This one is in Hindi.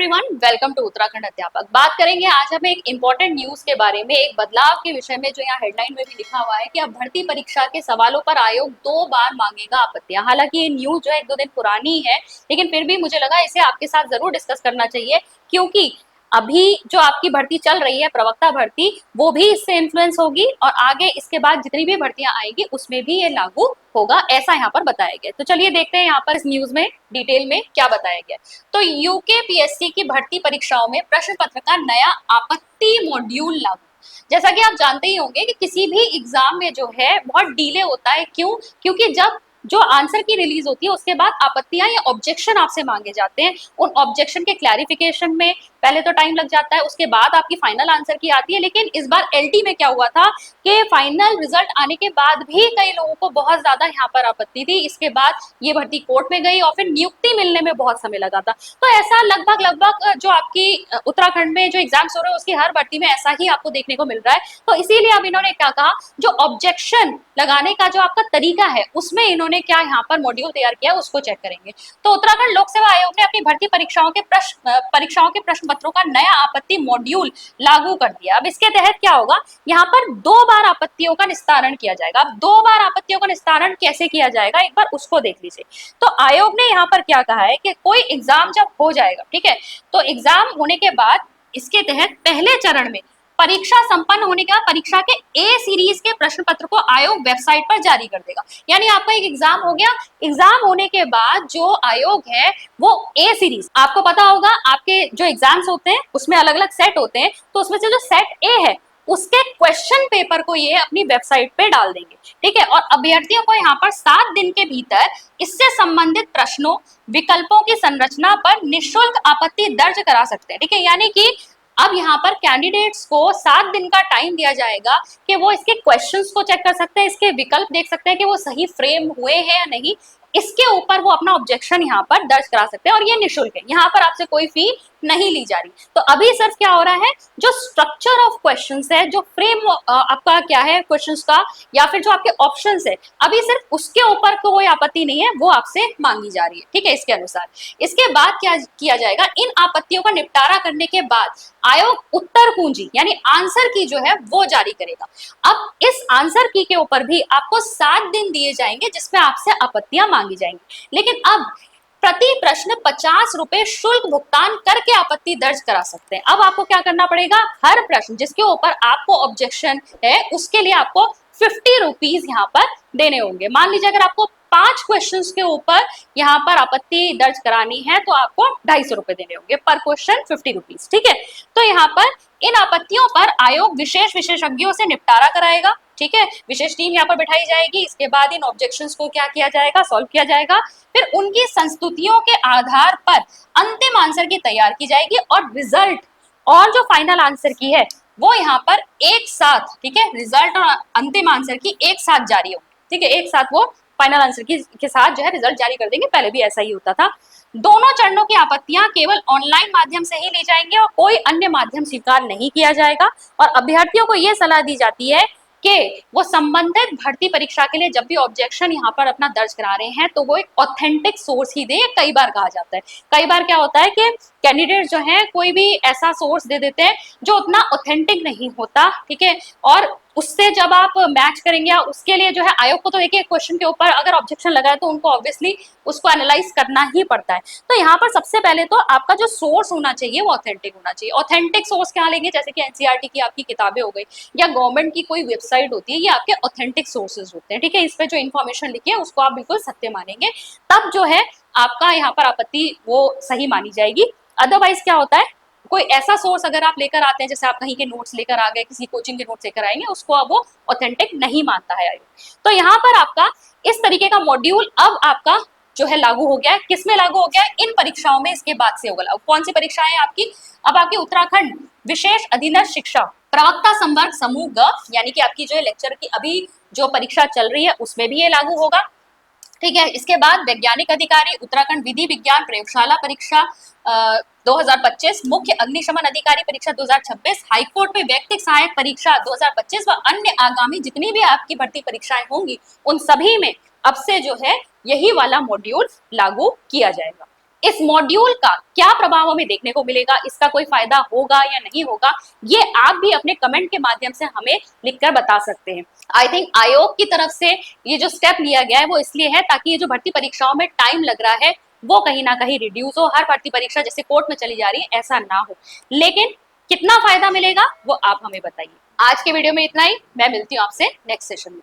एवरीवन, वेलकम टू उत्तराखंड अध्यापक। बात करेंगे आज हम एक इम्पोर्टेंट न्यूज के बारे में, एक बदलाव के विषय में, जो यहाँ हेडलाइन में भी लिखा हुआ है कि अब भर्ती परीक्षा के सवालों पर आयोग 2 बार मांगेगा आपत्तियां। हालांकि ये न्यूज जो है 1-2 दिन पुरानी है, लेकिन फिर भी मुझे लगा इसे आपके साथ जरूर डिस्कस करना चाहिए, क्योंकि अभी जो आपकी भर्ती चल रही है, प्रवक्ता भर्ती, वो भी इससे इन्फ्लुएंस होगी और आगे इसके बाद जितनी भी भर्तियां आएगी उसमें भी ये लागू होगा, ऐसा यहाँ पर बताया गया। तो चलिए देखते हैं यहाँ पर इस न्यूज में डिटेल में क्या बताया गया। तो यूकेपीएससी की भर्ती परीक्षाओं में प्रश्न पत्र का नया आपत्ति मॉड्यूल लागू। जैसा कि आप जानते ही होंगे कि किसी भी एग्जाम में जो है बहुत डिले होता है। क्यों? क्योंकि जब जो आंसर की रिलीज होती है उसके बाद आपत्तियां या ऑब्जेक्शन आपसे मांगे जाते हैं। उन ऑब्जेक्शन के क्लैरिफिकेशन में पहले तो टाइम लग जाता है, उसके बाद आपकी फाइनल आंसर की आती है। लेकिन इस बार एलटी में क्या हुआ था कि फाइनल रिजल्ट आने के बाद भी कई लोगों को बहुत ज्यादा यहाँ पर आपत्ति थी। इसके बाद ये भर्ती कोर्ट में गई और फिर नियुक्ति मिलने में बहुत समय लगा था। तो ऐसा लगभग जो आपकी उत्तराखंड में जो एग्जाम्स हो रहे हैं उसकी हर भर्ती में ऐसा ही आपको देखने को मिल रहा है। तो इसीलिए अब इन्होंने क्या कहा, जो ऑब्जेक्शन लगाने का जो आपका तरीका है उसमें इन्होंने क्या यहाँ पर मॉड्यूल तैयार किया उसको चेक करेंगे। तो उत्तराखंड लोक सेवा आयोग ने अपनी भर्ती परीक्षाओं के प्रश्न पत्रों का नया आपत्ति मॉड्यूल लागू कर दिया। अब इसके तहत क्या होगा, यहाँ पर 2 बार आपत्तियों का निस्तारण किया जाएगा। अब 2 बार आपत्तियों का निस्तारण कैसे किया जाएगा, एक बार उसको देख लीजिए। तो आयोग ने यहाँ पर क्या कहा है कि कोई एग्जाम जब हो जाएगा, ठीक है, तो एग्जाम होने के बाद इसके तहत पहले चरण में परीक्षा संपन्न होने के बाद परीक्षा के ए सीरीज के प्रश्न पत्र को आयोग वेबसाइट पर जारी कर देगा। यानी आपका एक एग्जाम हो गया, एग्जाम होने के बाद जो आयोग है वो ए सीरीज, आपको पता होगा आपके जो एग्जाम्स होते हैं उसमें अलग अलग सेट होते हैं, तो उसमें से जो सेट ए है उसके क्वेश्चन पेपर को ये अपनी वेबसाइट पे डाल देंगे, ठीक है। और अभ्यर्थियों को यहाँ पर 7 दिन के भीतर इससे संबंधित प्रश्नों, विकल्पों की संरचना पर निःशुल्क आपत्ति दर्ज करा सकते हैं, ठीक है। यानी कि अब यहाँ पर कैंडिडेट्स को 7 दिन का टाइम दिया जाएगा कि वो इसके क्वेश्चंस को चेक कर सकते हैं, इसके विकल्प देख सकते हैं कि वो सही फ्रेम हुए हैं या नहीं। इसके ऊपर वो अपना ऑब्जेक्शन यहाँ पर दर्ज करा सकते हैं और ये निःशुल्क है, यहाँ पर आपसे कोई फी नहीं ली जा रही। तो अभी सिर्फ क्या हो रहा है, जो स्ट्रक्चर ऑफ क्वेश्चंस है, जो फ्रेम आपका क्या है क्वेश्चंस का, या फिर जो आपके ऑप्शंस है, अभी सिर्फ उसके ऊपर कोई आपत्ति नहीं है, वो आपसे मांगी जा रही है, ठीक है। इसके अनुसार इसके बाद क्या किया जाएगा, इन आपत्तियों का निपटारा करने के बाद आयोग उत्तर कुंजी यानी आंसर की जो है वो जारी करेगा। अब इस आंसर की के ऊपर भी आपको 7 दिन दिए जाएंगे जिसमें आपसे आपत्तियां मांगी जाएंगी। लेकिन अब प्रति प्रश्न 50 रुपए शुल्क भुगतान करके आपत्ति दर्ज करा सकते हैं। अब आपको क्या करना पड़ेगा, हर प्रश्न जिसके ऊपर आपको ऑब्जेक्शन है उसके लिए आपको 50 रुपीज यहाँ पर देने होंगे। मान लीजिए अगर आपको 5 क्वेश्चंस के ऊपर यहाँ पर आपत्ति दर्ज करानी है तो आपको 250 रुपए देने होंगे, पर क्वेश्चन 50 रुपीज, ठीक है। तो यहाँ पर इन आपत्तियों पर आयोग विशेष विशेषज्ञों से निपटारा कराएगा, ठीक है। विशेष टीम यहाँ पर बैठाई जाएगी, इसके बाद इन ऑब्जेक्शंस को क्या किया जाएगा, सॉल्व किया जाएगा। फिर उनकी संस्तुतियों के आधार पर अंतिम आंसर की तैयार की जाएगी और रिजल्ट और जो फाइनल आंसर की है वो यहाँ पर एक साथ, ठीक है, रिजल्ट और अंतिम आंसर की एक साथ जारी होगी, ठीक है। एक साथ वो फाइनल आंसर के साथ जो है रिजल्ट जारी कर देंगे, पहले भी ऐसा ही होता था। दोनों चरणों की आपत्तियां केवल ऑनलाइन माध्यम से ही ली जाएंगी और कोई अन्य माध्यम स्वीकार नहीं किया जाएगा। और अभ्यर्थियों को यह सलाह दी जाती है कि वो संबंधित भर्ती परीक्षा के लिए जब भी ऑब्जेक्शन यहाँ पर अपना दर्ज करा रहे हैं तो वो एक ऑथेंटिक सोर्स ही दे। कई बार कहा जाता है, कई बार क्या होता है कि कैंडिडेट जो है कोई भी ऐसा सोर्स दे देते हैं जो उतना ऑथेंटिक नहीं होता, ठीक है। और उससे जब आप मैच करेंगे, उसके लिए जो है आयोग को तो एक एक क्वेश्चन के ऊपर अगर ऑब्जेक्शन लगा है तो उनको ऑब्वियसली उसको एनालाइज करना ही पड़ता है। तो यहाँ पर सबसे पहले तो आपका जो सोर्स होना चाहिए वो ऑथेंटिक होना चाहिए। ऑथेंटिक सोर्स क्या लेंगे, जैसे कि एनसीईआरटी की आपकी किताबें हो गई या गवर्नमेंट की कोई वेबसाइट होती है, ये आपके ऑथेंटिक सोर्सेज होते हैं, ठीक है। इस पे जो इन्फॉर्मेशन लिखी है उसको आप बिल्कुल सत्य मानेंगे, तब जो है आपका यहाँ पर आपत्ति वो सही मानी जाएगी। अदरवाइज क्या होता है, कोई ऐसा सोर्स अगर आप लेकर आते हैं, जैसे आप कहीं के नोट्स लेकर आ गए, किसी कोचिंग के नोट्स लेकर आएंगे, उसको अब वो ऑथेंटिक नहीं मानता है आयोग। तो यहाँ पर आपका इस तरीके का मॉड्यूल अब आपका जो है लागू हो गया है। किसमें लागू हो गया है, इन परीक्षाओं में इसके बाद से होगा। कौन सी परीक्षाएं आपकी, अब आपकी उत्तराखंड विशेष अधीनस्थ शिक्षा प्रवक्ता संवर्ग समूह ग, यानी कि आपकी जो है लेक्चर की अभी जो परीक्षा चल रही है उसमें भी ये लागू होगा, ठीक है। इसके बाद वैज्ञानिक अधिकारी उत्तराखंड विधि विज्ञान प्रयोगशाला परीक्षा 2025, मुख्य अग्निशमन अधिकारी परीक्षा 2026, हाईकोर्ट में व्यक्तिक सहायक परीक्षा 2025 व अन्य आगामी जितनी भी आपकी भर्ती परीक्षाएं होंगी उन सभी में अब से जो है यही वाला मॉड्यूल लागू किया जाएगा। इस मॉड्यूल का क्या प्रभाव हमें देखने को मिलेगा, इसका कोई फायदा होगा या नहीं होगा, ये आप भी अपने कमेंट के माध्यम से हमें लिखकर बता सकते हैं। आई थिंक आयोग की तरफ से ये जो स्टेप लिया गया है वो इसलिए है ताकि ये जो भर्ती परीक्षाओं में टाइम लग रहा है वो कहीं ना कहीं रिड्यूस हो, हर भर्ती परीक्षा जैसे कोर्ट में चली जा रही है ऐसा ना हो। लेकिन कितना फायदा मिलेगा वो आप हमें बताइए। आज के वीडियो में इतना ही, मैं मिलती हूँ आपसे नेक्स्ट सेशन में।